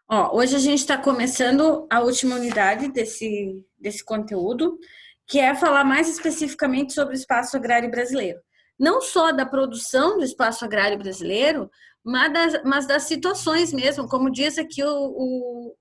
Ó, hoje a gente está começando a última unidade desse conteúdo, que é falar mais especificamente sobre o espaço agrário brasileiro. Não só da produção do espaço agrário brasileiro, mas das situações mesmo, como diz aqui o,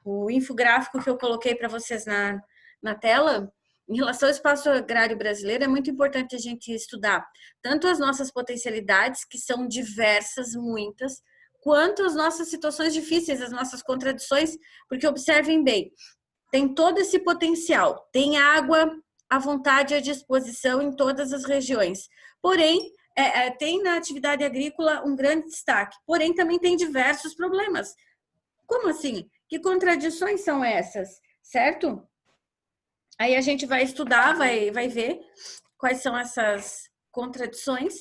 o infográfico que eu coloquei para vocês na tela. Em relação ao espaço agrário brasileiro, é muito importante a gente estudar tanto as nossas potencialidades, que são diversas, muitas, quanto as nossas situações difíceis, as nossas contradições, porque observem bem, tem todo esse potencial, tem água à vontade e à disposição em todas as regiões. Porém, tem na atividade agrícola um grande destaque, porém também tem diversos problemas. Como assim? Que contradições são essas, certo? Aí a gente vai estudar, vai ver quais são essas contradições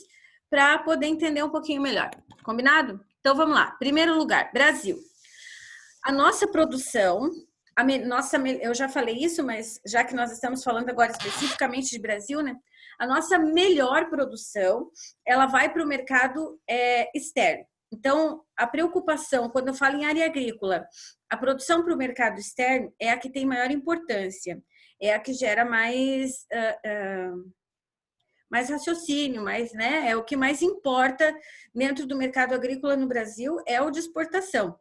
para poder entender um pouquinho melhor. Combinado? Então vamos lá. Primeiro lugar, Brasil. A nossa produção, eu já falei isso, mas já que nós estamos falando agora especificamente de Brasil, né? A nossa melhor produção, ela vai para o mercado externo. Então, a preocupação, quando eu falo em área agrícola, a produção para o mercado externo é a que tem maior importância, é a que gera mais raciocínio, né? É o que mais importa dentro do mercado agrícola no Brasil, é o de exportação.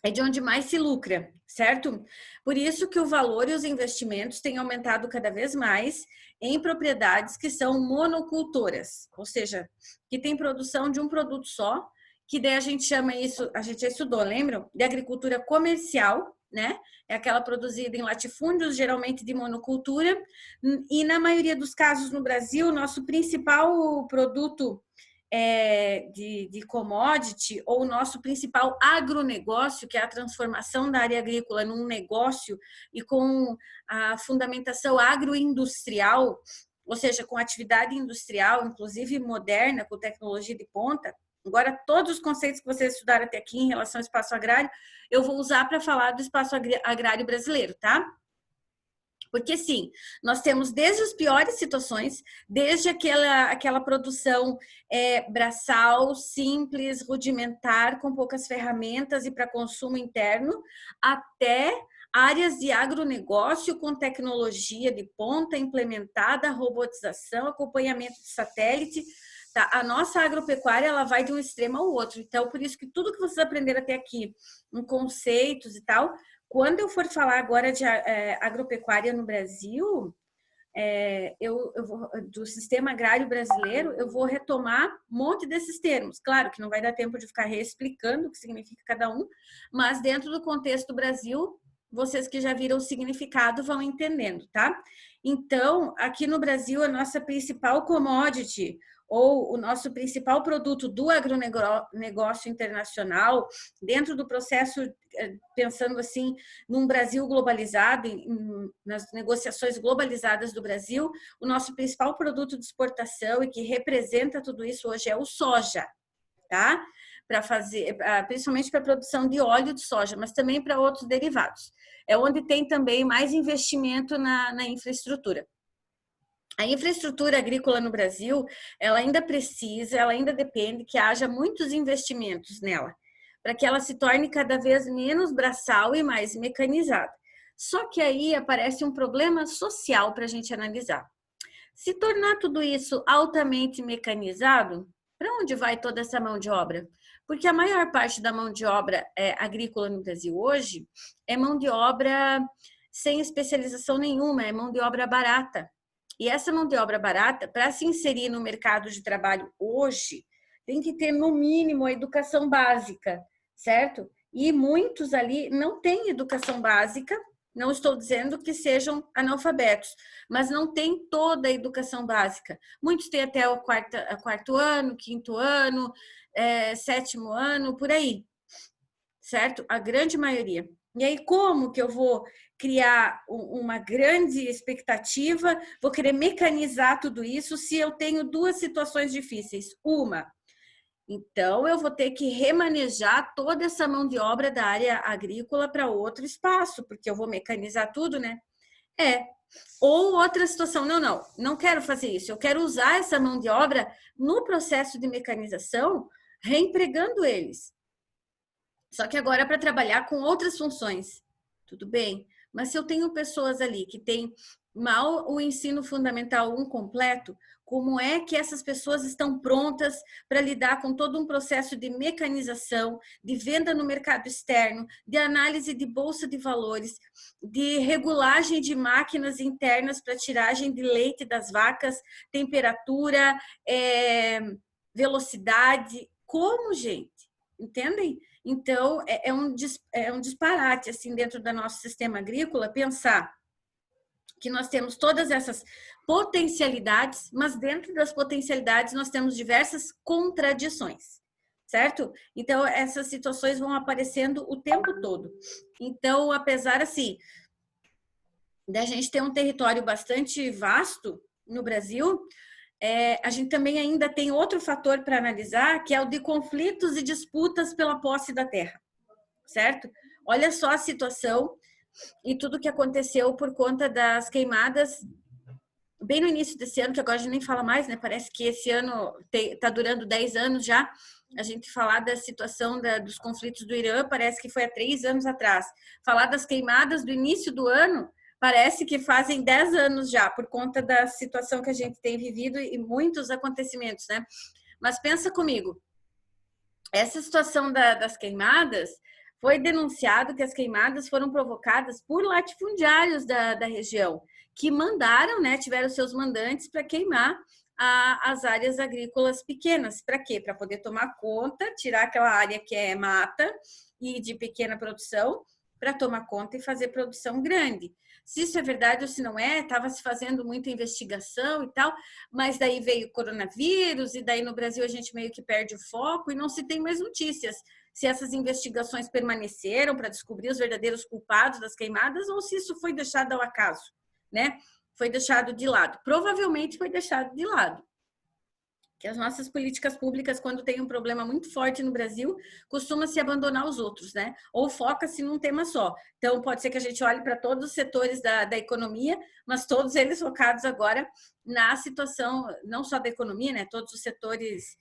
É de onde mais se lucra, certo? Por isso que o valor e os investimentos têm aumentado cada vez mais em propriedades que são monocultoras, ou seja, que tem produção de um produto só, que daí a gente chama isso, a gente já estudou, lembram? De agricultura comercial, né? É aquela produzida em latifúndios, geralmente de monocultura, e na maioria dos casos no Brasil, nosso principal produto de commodity, ou o nosso principal agronegócio, que é a transformação da área agrícola num negócio e com a fundamentação agroindustrial, ou seja, com atividade industrial, inclusive moderna, com tecnologia de ponta. Agora, todos os conceitos que vocês estudaram até aqui em relação ao espaço agrário, eu vou usar para falar do espaço agrário brasileiro, tá? Porque sim, nós temos desde as piores situações, desde aquela produção braçal, simples, rudimentar, com poucas ferramentas e para consumo interno, até áreas de agronegócio com tecnologia de ponta implementada, robotização, acompanhamento de satélite. Tá? A nossa agropecuária ela vai de um extremo ao outro. Então, por isso que tudo que vocês aprenderam até aqui, em conceitos e tal, quando eu for falar agora de agropecuária no Brasil, do sistema agrário brasileiro, eu vou retomar um monte desses termos. Claro que não vai dar tempo de ficar reexplicando o que significa cada um, mas dentro do contexto do Brasil, vocês que já viram o significado vão entendendo, tá? Então, aqui no Brasil, a nossa principal commodity, ou o nosso principal produto do agronegócio internacional, dentro do processo, pensando assim, num Brasil globalizado, nas negociações globalizadas do Brasil, o nosso principal produto de exportação e que representa tudo isso hoje é o soja, tá? Para fazer, principalmente para a produção de óleo de soja, mas também para outros derivados. É onde tem também mais investimento na infraestrutura. A infraestrutura agrícola no Brasil, ela ainda depende que haja muitos investimentos nela, para que ela se torne cada vez menos braçal e mais mecanizada. Só que aí aparece um problema social para a gente analisar. Se tornar tudo isso altamente mecanizado, para onde vai toda essa mão de obra? Porque a maior parte da mão de obra agrícola no Brasil hoje é mão de obra sem especialização nenhuma, é mão de obra barata. E essa mão de obra barata, para se inserir no mercado de trabalho hoje, tem que ter no mínimo a educação básica, certo? E muitos ali não têm educação básica, não estou dizendo que sejam analfabetos, mas não têm toda a educação básica. Muitos têm até o quarto ano, quinto ano, sétimo ano, por aí, certo? A grande maioria. E aí, como que eu vou criar uma grande expectativa, vou querer mecanizar tudo isso se eu tenho duas situações difíceis? Uma, então eu vou ter que remanejar toda essa mão de obra da área agrícola para outro espaço, porque eu vou mecanizar tudo, né? Ou outra situação, não quero fazer isso, eu quero usar essa mão de obra no processo de mecanização, reempregando eles. Só que agora para trabalhar com outras funções, tudo bem. Mas se eu tenho pessoas ali que têm mal o ensino fundamental 1 completo, como é que essas pessoas estão prontas para lidar com todo um processo de mecanização, de venda no mercado externo, de análise de bolsa de valores, de regulagem de máquinas internas para tiragem de leite das vacas, temperatura, velocidade? Como, gente? Entendem? Então, é um disparate, assim, dentro do nosso sistema agrícola, pensar que nós temos todas essas potencialidades, mas dentro das potencialidades nós temos diversas contradições, certo? Então, essas situações vão aparecendo o tempo todo. Então, apesar, assim, da gente ter um território bastante vasto no Brasil, a gente também ainda tem outro fator para analisar, que é o de conflitos e disputas pela posse da terra, certo? Olha só a situação e tudo que aconteceu por conta das queimadas bem no início desse ano, que agora a gente nem fala mais, né? Parece que esse ano está durando 10 anos já. A gente falar da situação dos conflitos do Irã, parece que foi há 3 anos atrás. Falar das queimadas do início do ano, parece que fazem 10 anos já, por conta da situação que a gente tem vivido e muitos acontecimentos, né? Mas pensa comigo, essa situação das queimadas, foi denunciado que as queimadas foram provocadas por latifundiários da região, que mandaram, né, tiveram seus mandantes para queimar as áreas agrícolas pequenas. Para quê? Para poder tomar conta, tirar aquela área que é mata e de pequena produção, para tomar conta e fazer produção grande. Se isso é verdade ou se não é, estava se fazendo muita investigação e tal, mas daí veio o coronavírus e daí no Brasil a gente meio que perde o foco e não se tem mais notícias se essas investigações permaneceram para descobrir os verdadeiros culpados das queimadas ou se isso foi deixado ao acaso, né? Foi deixado de lado. Provavelmente foi deixado de lado. Que as nossas políticas públicas, quando tem um problema muito forte no Brasil, costuma-se abandonar os outros, né? Ou foca-se num tema só. Então, pode ser que a gente olhe para todos os setores da economia, mas todos eles focados agora na situação, não só da economia, né? Todos os setores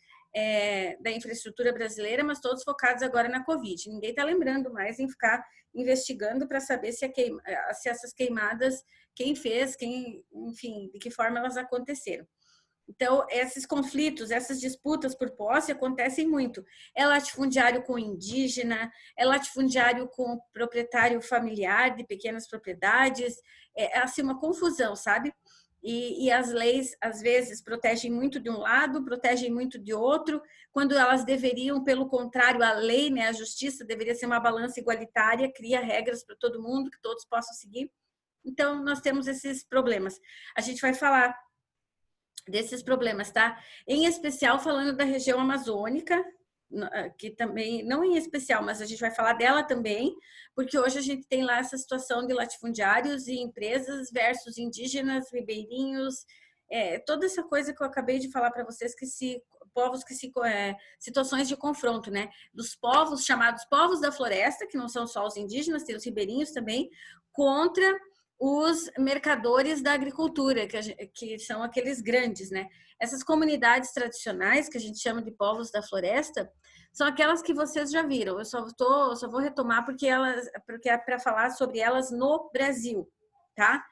da infraestrutura brasileira, mas todos focados agora na Covid. Ninguém está lembrando mais em ficar investigando para saber se essas queimadas, quem fez, enfim, de que forma elas aconteceram. Então, esses conflitos, essas disputas por posse acontecem muito. É latifundiário com indígena, é latifundiário com proprietário familiar de pequenas propriedades, é assim uma confusão, sabe? E as leis, às vezes, protegem muito de um lado, protegem muito de outro, quando elas deveriam, pelo contrário, a lei, né, a justiça deveria ser uma balança igualitária, cria regras para todo mundo, que todos possam seguir. Então, nós temos esses problemas. A gente vai falar desses problemas, tá? Em especial falando da região amazônica, que também, não em especial, mas a gente vai falar dela também, porque hoje a gente tem lá essa situação de latifundiários e empresas versus indígenas, ribeirinhos, toda essa coisa que eu acabei de falar para vocês, situações de confronto, né? Dos povos chamados povos da floresta, que não são só os indígenas, tem os ribeirinhos também, contra os mercadores da agricultura, que são aqueles grandes, né? Essas comunidades tradicionais, que a gente chama de povos da floresta, são aquelas que vocês já viram. Eu só vou retomar porque é para falar sobre elas no Brasil, tá?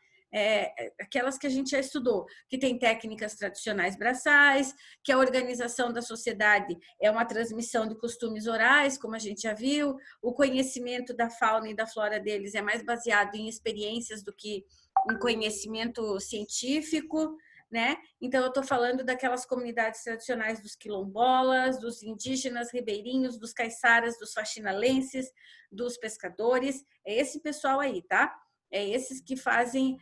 Aquelas que a gente já estudou, que tem técnicas tradicionais braçais, que a organização da sociedade é uma transmissão de costumes orais, como a gente já viu, o conhecimento da fauna e da flora deles é mais baseado em experiências do que em conhecimento científico, né? Então, eu estou falando daquelas comunidades tradicionais dos quilombolas, dos indígenas ribeirinhos, dos caiçaras, dos faxinalenses, dos pescadores, é esse pessoal aí, tá? É esses que fazem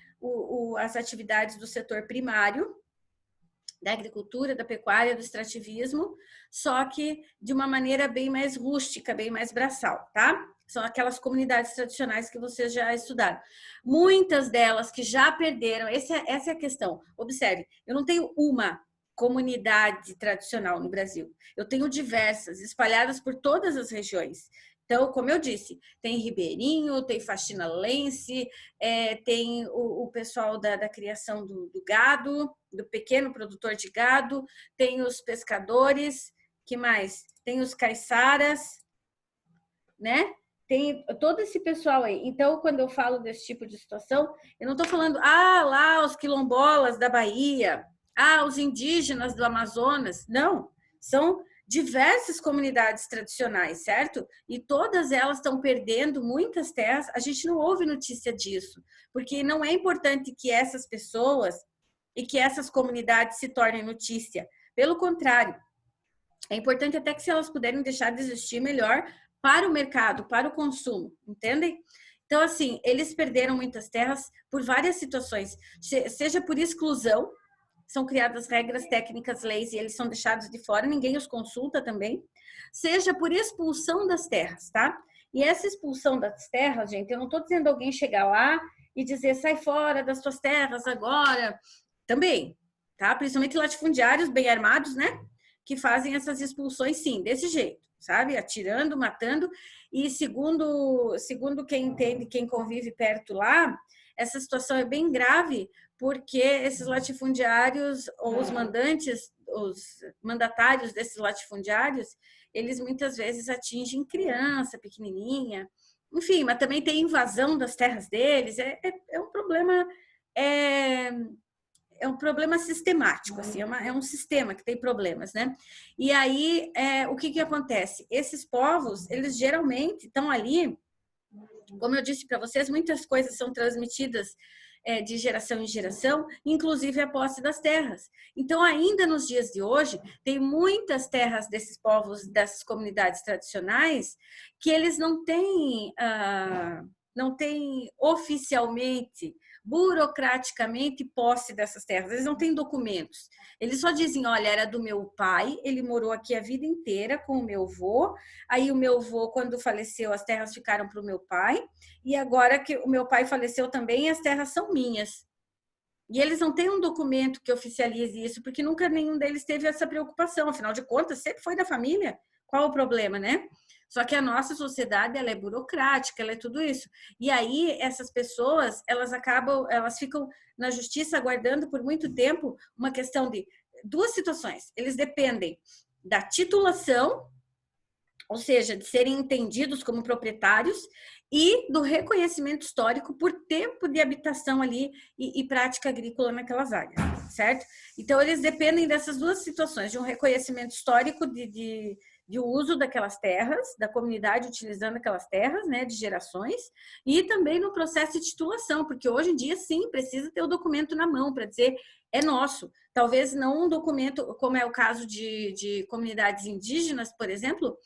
as atividades do setor primário, da agricultura, da pecuária, do extrativismo, só que de uma maneira bem mais rústica, bem mais braçal, tá? São aquelas comunidades tradicionais que vocês já estudaram. Muitas delas que já perderam, essa é a questão. Observe, eu não tenho uma comunidade tradicional no Brasil. Eu tenho diversas, espalhadas por todas as regiões. Então, como eu disse, tem ribeirinho, tem faxinalense, tem o pessoal da criação do gado, do pequeno produtor de gado, tem os pescadores, que mais? Tem os caiçaras, né? Tem todo esse pessoal aí. Então, quando eu falo desse tipo de situação, eu não estou falando, lá os quilombolas da Bahia, os indígenas do Amazonas. Não, são diversas comunidades tradicionais, certo? E todas elas estão perdendo muitas terras. A gente não ouve notícia disso, porque não é importante que essas pessoas e que essas comunidades se tornem notícia. Pelo contrário, é importante até que se elas puderem deixar de existir, melhor para o mercado, para o consumo, entendem? Então, assim, eles perderam muitas terras por várias situações, seja por exclusão, são criadas regras técnicas, leis, e eles são deixados de fora, ninguém os consulta também, seja por expulsão das terras, tá? E essa expulsão das terras, gente, eu não estou dizendo alguém chegar lá e dizer, sai fora das suas terras agora, também, tá? Principalmente latifundiários bem armados, né? Que fazem essas expulsões, sim, desse jeito, sabe? Atirando, matando. E segundo quem entende, quem convive perto lá, essa situação é bem grave, porque esses latifundiários, ou os mandantes, os mandatários desses latifundiários, eles muitas vezes atingem criança pequenininha, enfim, mas também tem invasão das terras deles, é um problema... É um problema sistemático, assim, é um sistema que tem problemas, né? E aí, o que acontece? Esses povos, eles geralmente estão ali, como eu disse para vocês, muitas coisas são transmitidas de geração em geração, inclusive a posse das terras. Então, ainda nos dias de hoje, tem muitas terras desses povos, dessas comunidades tradicionais, que eles não têm oficialmente, burocraticamente, posse dessas terras. Eles não têm documentos. Eles só dizem, olha, era do meu pai, ele morou aqui a vida inteira com o meu avô, aí o meu avô, quando faleceu, as terras ficaram para o meu pai, e agora que o meu pai faleceu também, as terras são minhas. E eles não têm um documento que oficialize isso, porque nunca nenhum deles teve essa preocupação. Afinal de contas, sempre foi da família. Qual o problema, né? Só que a nossa sociedade, ela é burocrática, ela é tudo isso. E aí, essas pessoas, elas ficam na justiça aguardando por muito tempo uma questão de duas situações. Eles dependem da titulação, ou seja, de serem entendidos como proprietários, e do reconhecimento histórico por tempo de habitação ali e prática agrícola naquelas áreas, certo? Então, eles dependem dessas duas situações, de um reconhecimento histórico de uso daquelas terras, da comunidade utilizando aquelas terras, né, de gerações, e também no processo de titulação, porque hoje em dia, sim, precisa ter o documento na mão para dizer é nosso. Talvez não um documento, como é o caso de comunidades indígenas, por exemplo,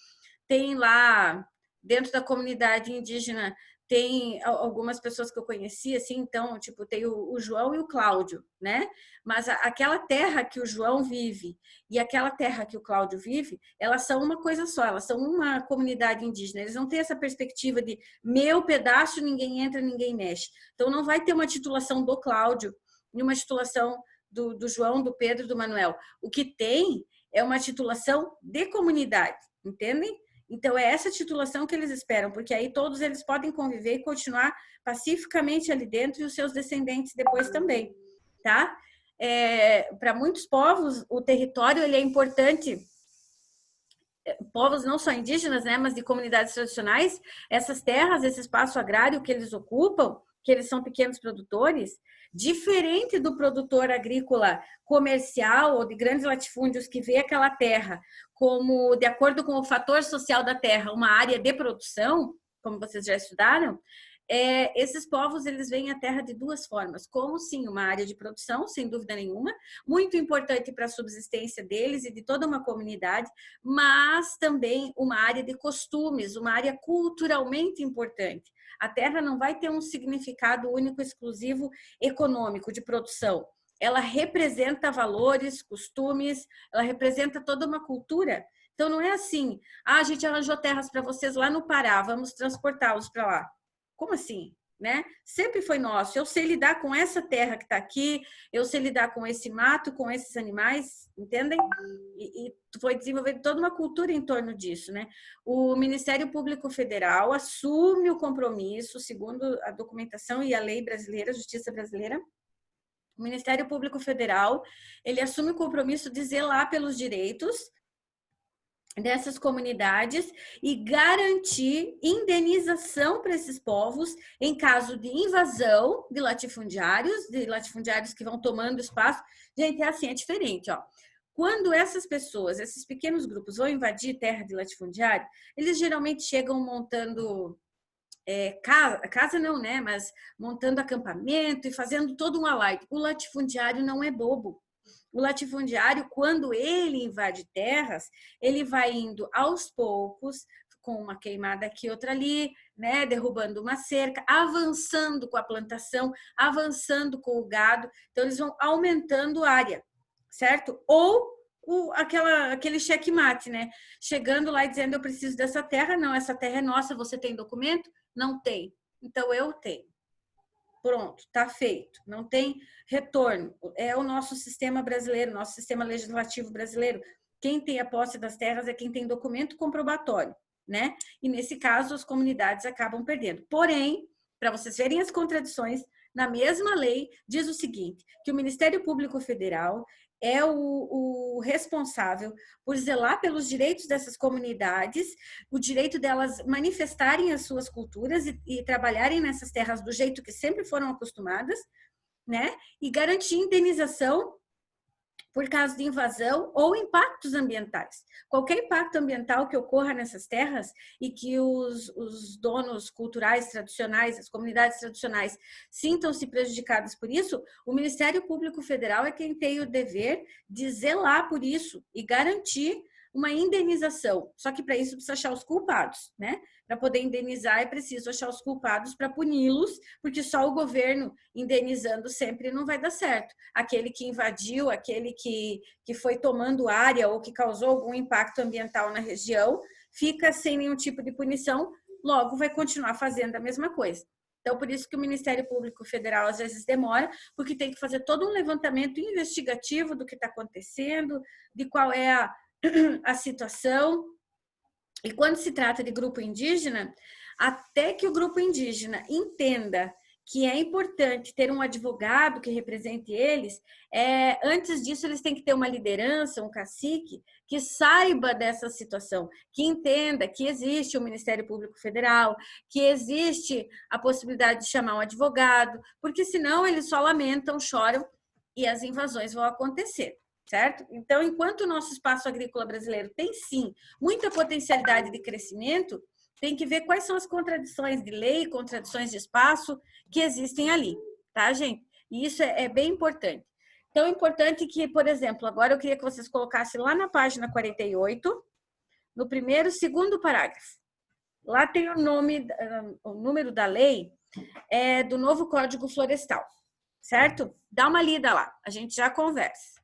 tem lá dentro da comunidade indígena, tem algumas pessoas que eu conheci, assim, então, tipo, tem o João e o Cláudio, né? Mas aquela terra que o João vive e aquela terra que o Cláudio vive, elas são uma coisa só, elas são uma comunidade indígena. Eles não têm essa perspectiva de meu pedaço, ninguém entra, ninguém mexe. Então, não vai ter uma titulação do Cláudio e uma titulação do João, do Pedro, do Manuel. O que tem é uma titulação de comunidade, entendem? Então, é essa titulação que eles esperam, porque aí todos eles podem conviver e continuar pacificamente ali dentro e os seus descendentes depois também, tá? Para muitos povos, o território ele é importante, povos não só indígenas, né, mas de comunidades tradicionais, essas terras, esse espaço agrário que eles ocupam, que eles são pequenos produtores, diferente do produtor agrícola comercial ou de grandes latifúndios que vê aquela terra como, de acordo com o fator social da terra, uma área de produção, como vocês já estudaram, esses povos eles veem a terra de duas formas, como sim uma área de produção, sem dúvida nenhuma, muito importante para a subsistência deles e de toda uma comunidade, mas também uma área de costumes, uma área culturalmente importante. A terra não vai ter um significado único, exclusivo, econômico, de produção. Ela representa valores, costumes, ela representa toda uma cultura. Então não é assim, a gente arranjou terras para vocês lá no Pará, vamos transportá-los para lá. Como assim? Né? Sempre foi nosso. Eu sei lidar com essa terra que está aqui, eu sei lidar com esse mato, com esses animais, entendem? E foi desenvolvida toda uma cultura em torno disso, né? O Ministério Público Federal assume o compromisso, segundo a documentação e a lei brasileira, a justiça brasileira. O Ministério Público Federal, ele assume o compromisso de zelar pelos direitos dessas comunidades e garantir indenização para esses povos em caso de invasão de latifundiários que vão tomando espaço. Gente, é assim, é diferente, ó. Quando essas pessoas, esses pequenos grupos vão invadir terra de latifundiário, eles geralmente chegam montando casa não, né? Mas montando acampamento e fazendo todo um alarde. O latifundiário não é bobo. O latifundiário, quando ele invade terras, ele vai indo aos poucos, com uma queimada aqui, outra ali, né, derrubando uma cerca, avançando com a plantação, avançando com o gado. Então, eles vão aumentando a área, certo? Ou aquele checkmate, né? Chegando lá e dizendo, eu preciso dessa terra. Não, essa terra é nossa, você tem documento? Não tem. Então, eu tenho. Pronto, está feito. Não tem retorno. É o nosso sistema brasileiro, nosso sistema legislativo brasileiro. Quem tem a posse das terras é quem tem documento comprobatório, né? E nesse caso, as comunidades acabam perdendo. Porém, para vocês verem as contradições, na mesma lei diz o seguinte, que o Ministério Público Federal é o responsável por zelar pelos direitos dessas comunidades, o direito delas manifestarem as suas culturas e trabalharem nessas terras do jeito que sempre foram acostumadas, né? E garantir indenização por causa de invasão ou impactos ambientais. Qualquer impacto ambiental que ocorra nessas terras e que os donos culturais tradicionais, as comunidades tradicionais, sintam-se prejudicados por isso, o Ministério Público Federal é quem tem o dever de zelar por isso e garantir uma indenização. Só que para isso precisa achar os culpados, né? Para poder indenizar é preciso achar os culpados para puni-los, porque só o governo indenizando sempre não vai dar certo. Aquele que invadiu, aquele que foi tomando área ou que causou algum impacto ambiental na região, fica sem nenhum tipo de punição, logo vai continuar fazendo a mesma coisa. Então, por isso que o Ministério Público Federal às vezes demora, porque tem que fazer todo um levantamento investigativo do que está acontecendo, de qual é a situação. E quando se trata de grupo indígena, até que o grupo indígena entenda que é importante ter um advogado que represente eles, antes disso eles têm que ter uma liderança, um cacique, que saiba dessa situação, que entenda que existe o Ministério Público Federal, que existe a possibilidade de chamar um advogado, porque senão eles só lamentam, choram e as invasões vão acontecer. Certo? Então, enquanto o nosso espaço agrícola brasileiro tem, sim, muita potencialidade de crescimento, tem que ver quais são as contradições de lei, contradições de espaço que existem ali, tá, gente? E isso é bem importante. Tão importante que, por exemplo, agora eu queria que vocês colocassem lá na página 48, no segundo parágrafo. Lá tem o número da lei do novo Código Florestal, certo? Dá uma lida lá, a gente já conversa.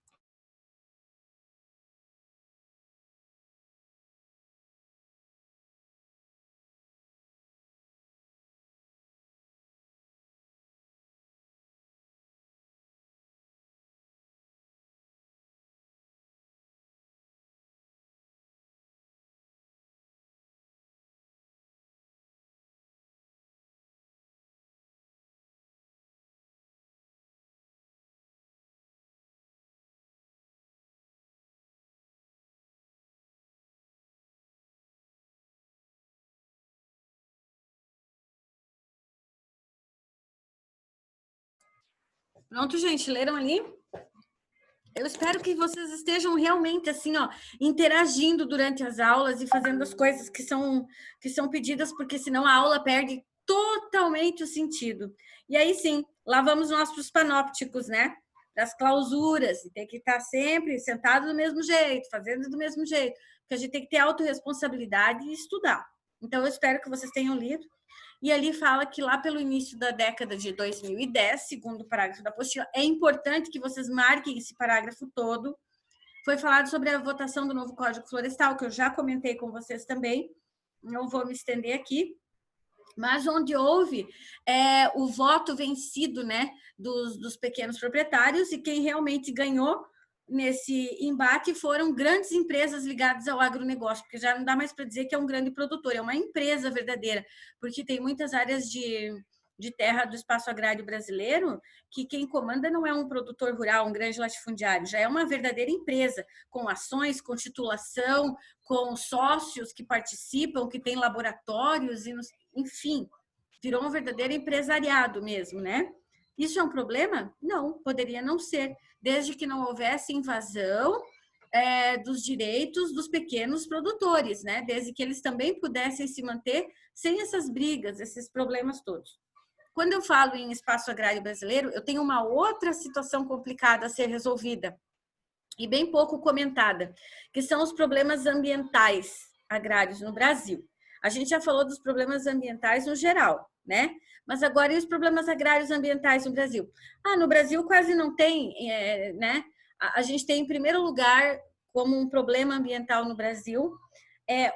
Pronto, gente, leram ali? Eu espero que vocês estejam realmente assim, ó, interagindo durante as aulas e fazendo as coisas que são pedidas, porque senão a aula perde totalmente o sentido. E aí sim, lá vamos nós para os panópticos, né? Das clausuras, e tem que estar sempre sentado do mesmo jeito, fazendo do mesmo jeito, porque a gente tem que ter autorresponsabilidade e estudar. Então, eu espero que vocês tenham lido. E ali fala que lá pelo início da década de 2010, segundo o parágrafo da apostila, é importante que vocês marquem esse parágrafo todo. Foi falado sobre a votação do novo Código Florestal, que eu já comentei com vocês também, não vou me estender aqui, mas onde houve o voto vencido, né, dos pequenos proprietários, e quem realmente ganhou nesse embate foram grandes empresas ligadas ao agronegócio, porque já não dá mais para dizer que é um grande produtor, é uma empresa verdadeira, porque tem muitas áreas de de terra do espaço agrário brasileiro, que quem comanda não é um produtor rural, um grande latifundiário, já é uma verdadeira empresa, com ações, com titulação, com sócios que participam, que tem laboratórios, enfim, virou um verdadeiro empresariado mesmo, né? Isso é um problema? Não, poderia não ser, desde que não houvesse invasão dos direitos dos pequenos produtores, né? Desde que eles também pudessem se manter sem essas brigas, esses problemas todos. Quando eu falo em espaço agrário brasileiro, eu tenho uma outra situação complicada a ser resolvida e bem pouco comentada, que são os problemas ambientais agrários no Brasil. A gente já falou dos problemas ambientais no geral, né? Mas agora e os problemas agrários ambientais no Brasil? No Brasil quase não tem, né? A gente tem, em primeiro lugar, como um problema ambiental no Brasil,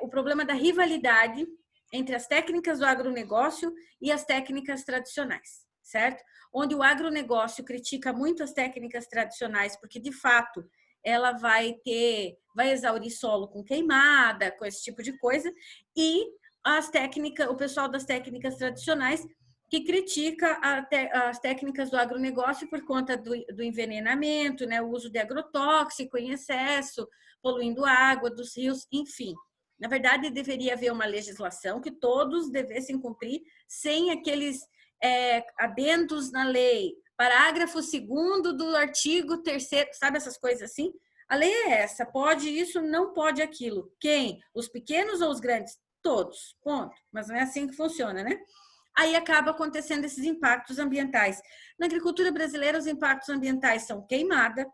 o problema da rivalidade entre as técnicas do agronegócio e as técnicas tradicionais, certo? Onde o agronegócio critica muito as técnicas tradicionais, porque, de fato, ela vai exaurir solo com queimada, com esse tipo de coisa, e o pessoal das técnicas tradicionais que critica as técnicas do agronegócio por conta do envenenamento, né, o uso de agrotóxico em excesso, poluindo a água dos rios, enfim. Na verdade, deveria haver uma legislação que todos devessem cumprir sem aqueles adendos na lei. Parágrafo 2º do artigo 3º, sabe essas coisas assim? A lei é essa, pode isso, não pode aquilo. Quem? Os pequenos ou os grandes? Todos, ponto. Mas não é assim que funciona, né? Aí acaba acontecendo esses impactos ambientais. Na agricultura brasileira, os impactos ambientais são queimada,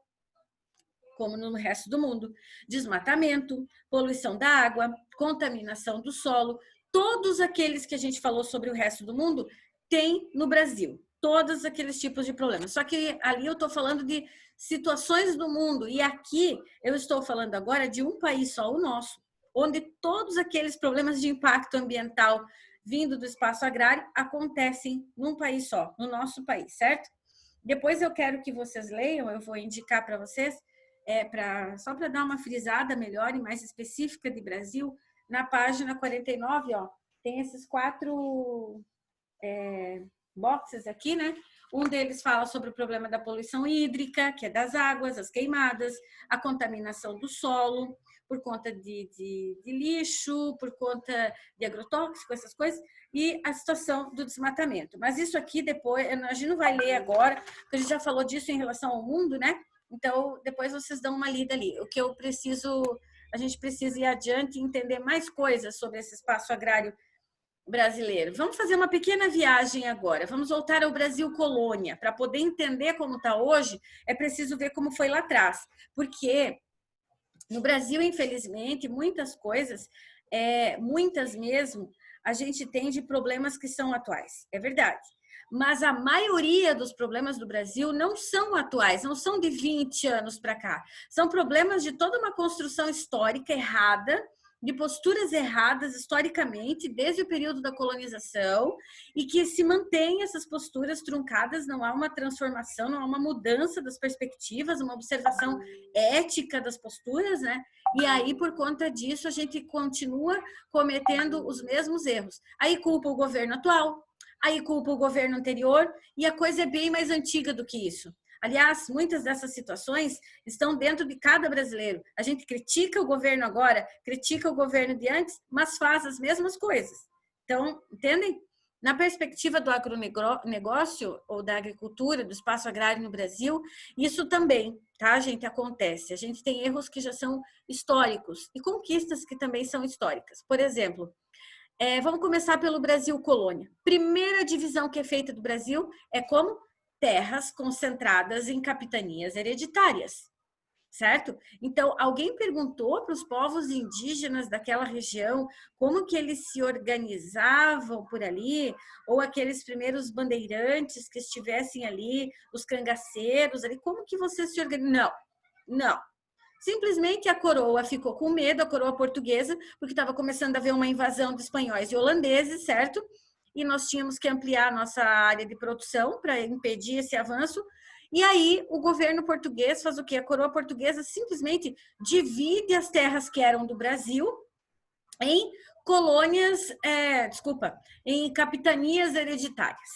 como no resto do mundo, desmatamento, poluição da água, contaminação do solo, todos aqueles que a gente falou sobre o resto do mundo tem no Brasil, todos aqueles tipos de problemas. Só que ali eu estou falando de situações do mundo e aqui eu estou falando agora de um país só, o nosso, onde todos aqueles problemas de impacto ambiental vindo do espaço agrário acontecem num país só, no nosso país, certo? Depois eu quero que vocês leiam, eu vou indicar para vocês, só para dar uma frisada melhor e mais específica de Brasil, na página 49, ó, tem esses 4 boxes aqui, né? Um deles fala sobre o problema da poluição hídrica, que é das águas, as queimadas, a contaminação do solo, por conta de lixo, por conta de agrotóxico, essas coisas, e a situação do desmatamento. Mas isso aqui depois, a gente não vai ler agora, porque a gente já falou disso em relação ao mundo, né? Então, depois vocês dão uma lida ali. O que a gente precisa ir adiante e entender mais coisas sobre esse espaço agrário brasileiro. Vamos fazer uma pequena viagem agora. Vamos voltar ao Brasil colônia. Para poder entender como está hoje, é preciso ver como foi lá atrás. Porque no Brasil, infelizmente, muitas coisas, muitas mesmo, a gente tem de problemas que são atuais. É verdade. Mas a maioria dos problemas do Brasil não são atuais, não são de 20 anos para cá. São problemas de toda uma construção histórica errada, de posturas erradas historicamente, desde o período da colonização, e que se mantêm essas posturas truncadas, não há uma transformação, não há uma mudança das perspectivas, uma observação ética das posturas, né? E aí, por conta disso, a gente continua cometendo os mesmos erros. Aí culpa o governo atual, aí culpa o governo anterior, e a coisa é bem mais antiga do que isso. Aliás, muitas dessas situações estão dentro de cada brasileiro. A gente critica o governo agora, critica o governo de antes, mas faz as mesmas coisas. Então, entendem? Na perspectiva do agronegócio ou da agricultura, do espaço agrário no Brasil, isso também, tá, gente, acontece. A gente tem erros que já são históricos e conquistas que também são históricas. Por exemplo, vamos começar pelo Brasil colônia. Primeira divisão que é feita do Brasil é como terras concentradas em capitanias hereditárias, certo? Então, alguém perguntou para os povos indígenas daquela região como que eles se organizavam por ali, ou aqueles primeiros bandeirantes que estivessem ali, os cangaceiros ali, como que vocês se organizam? Não. Simplesmente a coroa ficou com medo, a coroa portuguesa, porque estava começando a haver uma invasão de espanhóis e holandeses, certo? E nós tínhamos que ampliar a nossa área de produção para impedir esse avanço. E aí o governo português faz o quê? A coroa portuguesa simplesmente divide as terras que eram do Brasil em colônias, em capitanias hereditárias.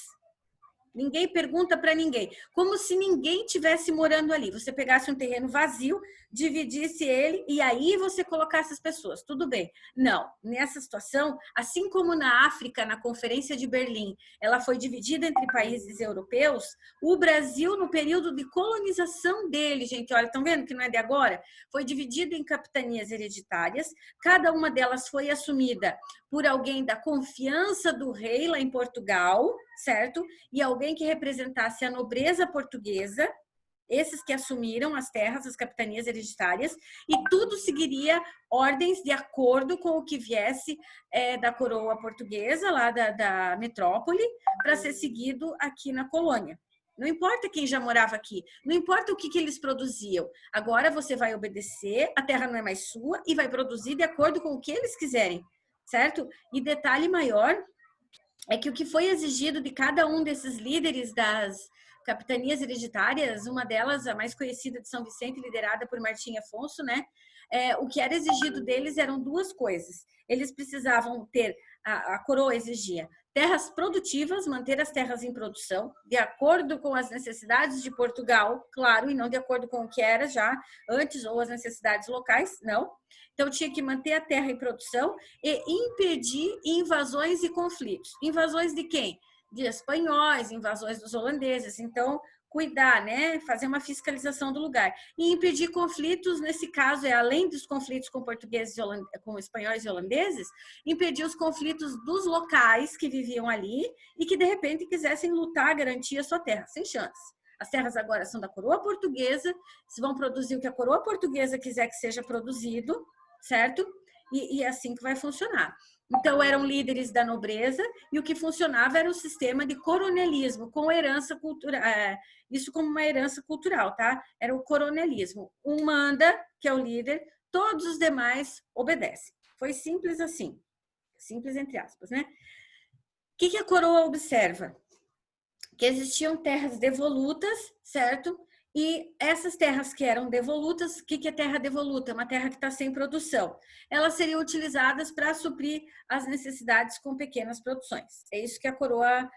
Ninguém pergunta para ninguém. Como se ninguém tivesse morando ali. Você pegasse um terreno vazio, dividisse ele e aí você colocasse as pessoas. Tudo bem. Não. Nessa situação, assim como na África, na Conferência de Berlim, ela foi dividida entre países europeus, o Brasil, no período de colonização dele, gente, olha, estão vendo que não é de agora? Foi dividido em capitanias hereditárias. Cada uma delas foi assumida por alguém da confiança do rei lá em Portugal, certo? E alguém que representasse a nobreza portuguesa, esses que assumiram as terras, as capitanias hereditárias, e tudo seguiria ordens de acordo com o que viesse da coroa portuguesa, lá da metrópole, para ser seguido aqui na colônia. Não importa quem já morava aqui, não importa o que eles produziam. Agora você vai obedecer, a terra não é mais sua e vai produzir de acordo com o que eles quiserem, certo? E detalhe maior é que o que foi exigido de cada um desses líderes das capitanias hereditárias, uma delas, a mais conhecida de São Vicente, liderada por Martim Afonso, né? O que era exigido deles eram duas coisas. Eles precisavam ter, a coroa exigia terras produtivas, manter as terras em produção, de acordo com as necessidades de Portugal, claro, e não de acordo com o que era já antes ou as necessidades locais, não. Então, tinha que manter a terra em produção e impedir invasões e conflitos. Invasões de quem? De espanhóis, invasões dos holandeses. Então, cuidar, né? Fazer uma fiscalização do lugar. E impedir conflitos, nesse caso, além dos conflitos com portugueses, com espanhóis e holandeses, impedir os conflitos dos locais que viviam ali e que, de repente, quisessem lutar, garantir a sua terra. Sem chance. As terras agora são da coroa portuguesa, vão produzir o que a coroa portuguesa quiser que seja produzido, certo? E é assim que vai funcionar. Então, eram líderes da nobreza e o que funcionava era o sistema de coronelismo, com herança cultural, isso como uma herança cultural, tá? Era o coronelismo. Um manda, que é o líder, todos os demais obedecem. Foi simples assim. Simples entre aspas, né? O que a coroa observa? Que existiam terras devolutas, certo? E essas terras que eram devolutas, o que é terra devoluta? Uma terra que está sem produção. Elas seriam utilizadas para suprir as necessidades com pequenas produções. É isso que a coroa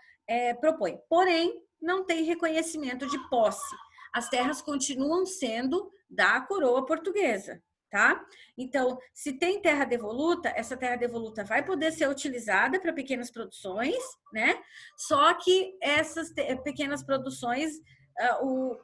propõe. Porém, não tem reconhecimento de posse. As terras continuam sendo da coroa portuguesa, tá? Então, se tem terra devoluta, essa terra devoluta vai poder ser utilizada para pequenas produções, né? Só que essas pequenas produções,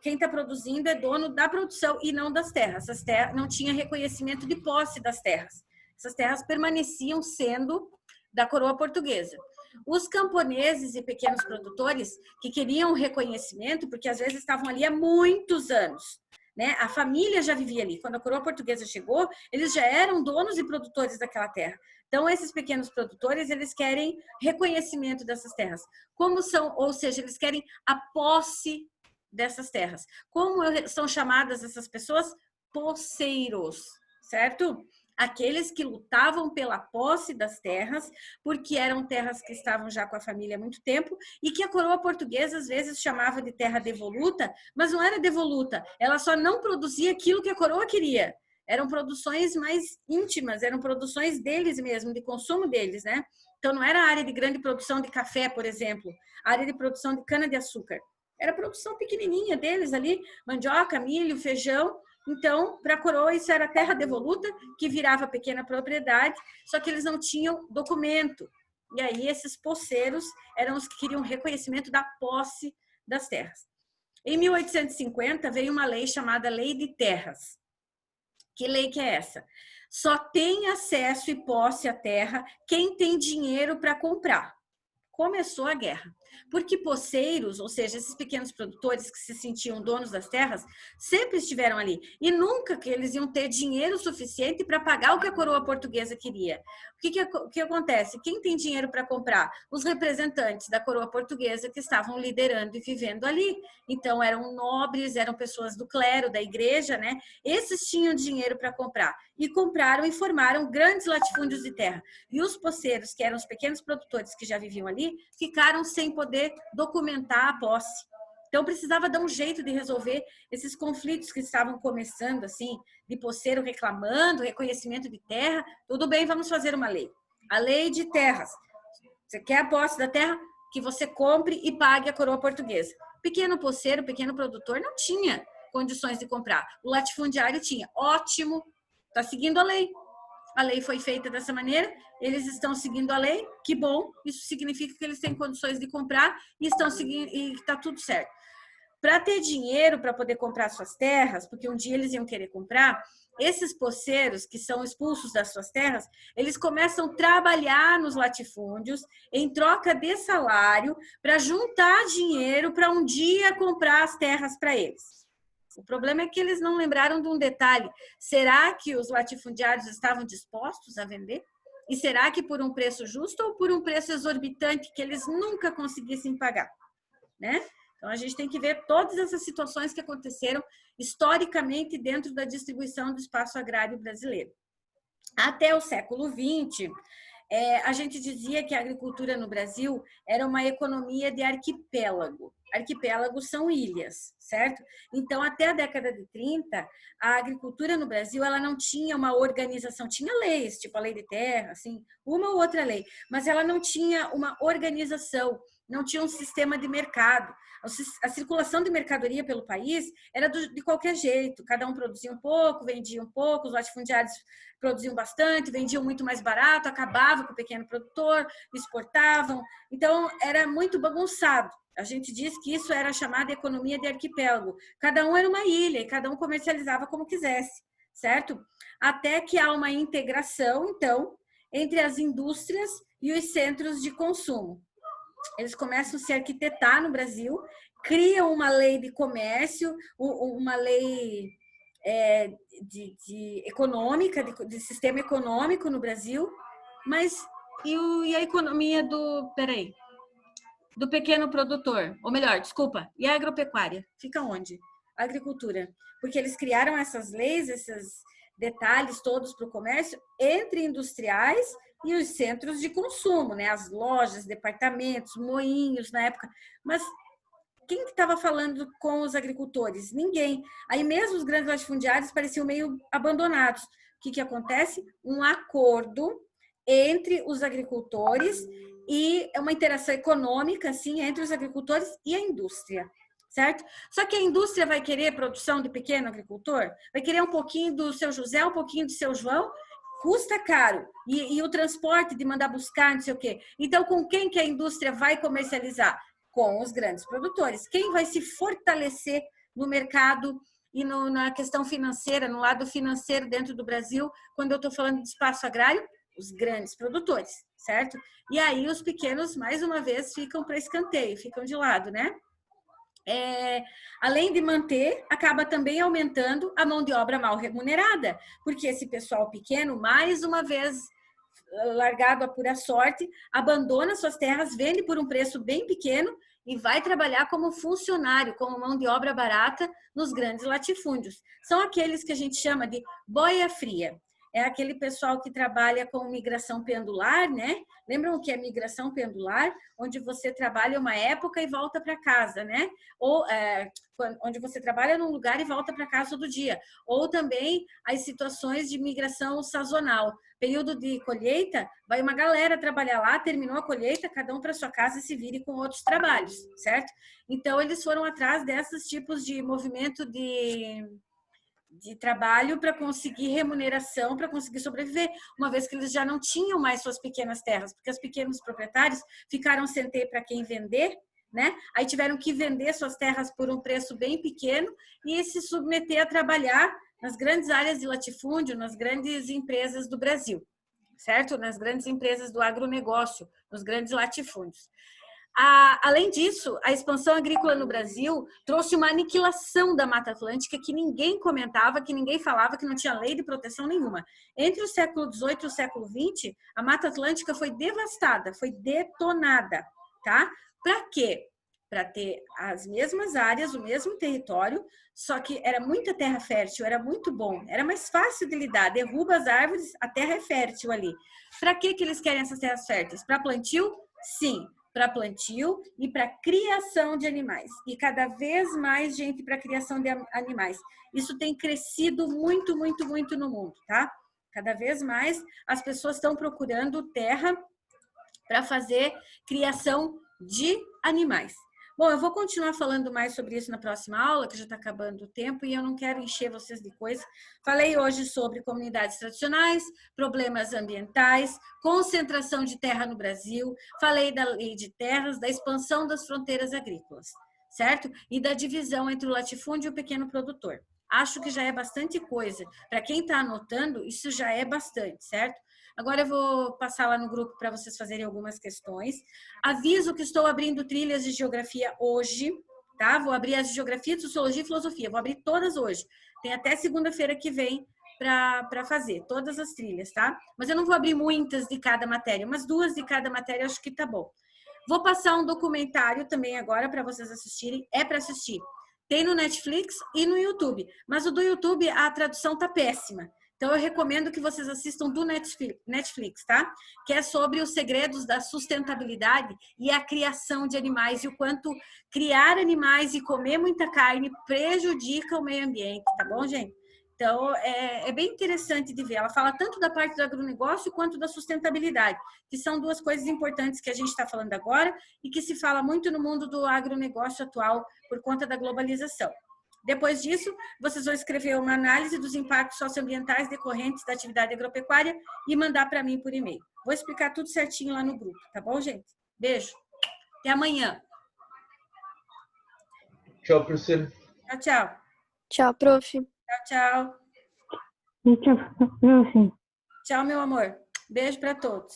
quem está produzindo é dono da produção e não das terras. Essas terras não tinha reconhecimento de posse das terras. Essas terras permaneciam sendo da coroa portuguesa. Os camponeses e pequenos produtores que queriam reconhecimento, porque às vezes estavam ali há muitos anos, né? A família já vivia ali. Quando a coroa portuguesa chegou, eles já eram donos e produtores daquela terra. Então, esses pequenos produtores, eles querem reconhecimento dessas terras. Como são, ou seja, eles querem a posse dessas terras. Como são chamadas essas pessoas? Posseiros, certo? Aqueles que lutavam pela posse das terras, porque eram terras que estavam já com a família há muito tempo e que a coroa portuguesa às vezes chamava de terra devoluta, mas não era devoluta, ela só não produzia aquilo que a coroa queria. Eram produções mais íntimas, eram produções deles mesmo, de consumo deles, né? Então não era a área de grande produção de café, por exemplo, a área de produção de cana-de-açúcar. Era produção pequenininha deles ali, mandioca, milho, feijão. Então, para a coroa, isso era terra devoluta, que virava pequena propriedade, só que eles não tinham documento. E aí, esses posseiros eram os que queriam reconhecimento da posse das terras. Em 1850, veio uma lei chamada Lei de Terras. Que lei que é essa? Só tem acesso e posse à terra quem tem dinheiro para comprar. Começou a guerra. Porque posseiros, ou seja, esses pequenos produtores que se sentiam donos das terras, sempre estiveram ali. E nunca que eles iam ter dinheiro suficiente para pagar o que a coroa portuguesa queria. O que acontece? Quem tem dinheiro para comprar? Os representantes da coroa portuguesa que estavam liderando e vivendo ali. Então, eram nobres, eram pessoas do clero, da igreja, né? Esses tinham dinheiro para comprar. E compraram e formaram grandes latifúndios de terra. E os posseiros, que eram os pequenos produtores que já viviam ali, ficaram sem poder documentar a posse. Então, precisava dar um jeito de resolver esses conflitos que estavam começando, assim, de posseiro reclamando, reconhecimento de terra. Tudo bem, vamos fazer uma lei. A lei de terras. Você quer a posse da terra? que você compre e pague a coroa portuguesa. Pequeno poceiro, pequeno produtor não tinha condições de comprar. O latifundiário tinha. Ótimo, está seguindo a lei. A lei foi feita dessa maneira, eles estão seguindo a lei, que bom, isso significa que eles têm condições de comprar e estão seguindo e está tudo certo. Para ter dinheiro para poder comprar suas terras, porque um dia eles iam querer comprar, esses poceiros que são expulsos das suas terras, eles começam a trabalhar nos latifúndios em troca de salário para juntar dinheiro para um dia comprar as terras para eles. O problema é que eles não lembraram de um detalhe. Será que os latifundiários estavam dispostos a vender? E será que por um preço justo ou por um preço exorbitante que eles nunca conseguissem pagar? Né? Então, a gente tem que ver todas essas situações que aconteceram historicamente dentro da distribuição do espaço agrário brasileiro. Até o século XX, a gente dizia que a agricultura no Brasil era uma economia de arquipélago. Arquipélagos são ilhas, certo? Então, até a década de 30, a agricultura no Brasil ela não tinha uma organização, tinha leis, tipo a lei de terra, assim, uma ou outra lei, mas ela não tinha uma organização, não tinha um sistema de mercado. A circulação de mercadoria pelo país era de qualquer jeito, cada um produzia um pouco, vendia um pouco, os latifundiários produziam bastante, vendiam muito mais barato, acabava com o pequeno produtor, exportavam, então era muito bagunçado. A gente diz que isso era chamada economia de arquipélago. Cada um era uma ilha e cada um comercializava como quisesse, certo? Até que há uma integração, então, entre as indústrias e os centros de consumo. Eles começam a se arquitetar no Brasil, criam uma lei de comércio, uma lei econômica, de sistema econômico no Brasil, mas e a economia do pequeno produtor, ou melhor, desculpa, e a agropecuária? Fica onde? A agricultura. Porque eles criaram essas leis, esses detalhes todos para o comércio entre industriais e os centros de consumo, né? As lojas, departamentos, moinhos na época. Mas quem que estava falando com os agricultores? Ninguém. Aí mesmo os grandes latifundiários pareciam meio abandonados. O que acontece? Um acordo entre os agricultores e uma interação econômica, assim, entre os agricultores e a indústria, certo? Só que a indústria vai querer produção de pequeno agricultor? Vai querer um pouquinho do seu José, um pouquinho do seu João? Custa caro. E o transporte de mandar buscar, não sei o quê. Então, com quem que a indústria vai comercializar? Com os grandes produtores. Quem vai se fortalecer no mercado e na questão financeira, no lado financeiro dentro do Brasil, quando eu estou falando de espaço agrário? Os grandes produtores, certo? E aí os pequenos, mais uma vez, ficam para escanteio, ficam de lado, né? Além de manter, acaba também aumentando a mão de obra mal remunerada, porque esse pessoal pequeno, mais uma vez largado a pura sorte, abandona suas terras, vende por um preço bem pequeno e vai trabalhar como funcionário, como mão de obra barata nos grandes latifúndios. São aqueles que a gente chama de boia fria. É aquele pessoal que trabalha com migração pendular, né? Lembram o que é migração pendular? Onde você trabalha uma época e volta para casa, né? Ou onde você trabalha num lugar e volta para casa todo dia. Ou também as situações de migração sazonal. Período de colheita, vai uma galera trabalhar lá, terminou a colheita, cada um para sua casa e se vire com outros trabalhos, certo? Então, eles foram atrás desses tipos de movimento de trabalho para conseguir remuneração, para conseguir sobreviver, uma vez que eles já não tinham mais suas pequenas terras, porque os pequenos proprietários ficaram sem ter para quem vender, né? Aí tiveram que vender suas terras por um preço bem pequeno e se submeter a trabalhar nas grandes áreas de latifúndio, nas grandes empresas do Brasil, certo? Nas grandes empresas do agronegócio, nos grandes latifúndios. Além disso, a expansão agrícola no Brasil trouxe uma aniquilação da Mata Atlântica que ninguém comentava, que ninguém falava, que não tinha lei de proteção nenhuma. Entre o século XVIII e o século XX, a Mata Atlântica foi devastada, foi detonada, tá? Para quê? Para ter as mesmas áreas, o mesmo território, só que era muita terra fértil, era muito bom, era mais fácil de lidar, derruba as árvores, a terra é fértil ali. Para que eles querem essas terras férteis? Para plantio? Sim, para plantio e para criação de animais. E cada vez mais gente para criação de animais. Isso tem crescido muito, muito, muito no mundo, tá? Cada vez mais as pessoas estão procurando terra para fazer criação de animais. Bom, eu vou continuar falando mais sobre isso na próxima aula, que já está acabando o tempo, e eu não quero encher vocês de coisa. Falei hoje sobre comunidades tradicionais, problemas ambientais, concentração de terra no Brasil, falei da lei de terras, da expansão das fronteiras agrícolas, certo? E da divisão entre o latifúndio e o pequeno produtor. Acho que já é bastante coisa. Para quem está anotando, isso já é bastante, certo? Agora eu vou passar lá no grupo para vocês fazerem algumas questões. Aviso que estou abrindo trilhas de geografia hoje, tá? Vou abrir as de geografia, sociologia e filosofia. Vou abrir todas hoje. Tem até segunda-feira que vem para fazer todas as trilhas, tá? Mas eu não vou abrir muitas de cada matéria, umas 2 de cada matéria, acho que tá bom. Vou passar um documentário também agora para vocês assistirem. É para assistir. Tem no Netflix e no YouTube. Mas o do YouTube, a tradução tá péssima. Então, eu recomendo que vocês assistam do Netflix, tá? Que é sobre os segredos da sustentabilidade e a criação de animais e o quanto criar animais e comer muita carne prejudica o meio ambiente, tá bom, gente? Então, é bem interessante de ver. Ela fala tanto da parte do agronegócio quanto da sustentabilidade, que são 2 coisas importantes que a gente está falando agora e que se fala muito no mundo do agronegócio atual por conta da globalização. Depois disso, vocês vão escrever uma análise dos impactos socioambientais decorrentes da atividade agropecuária e mandar para mim por e-mail. Vou explicar tudo certinho lá no grupo, tá bom, gente? Beijo. Até amanhã. Tchau, professora. Tchau, tchau. Tchau, prof. Tchau, tchau. Tchau, prof. Tchau, meu amor. Beijo para todos.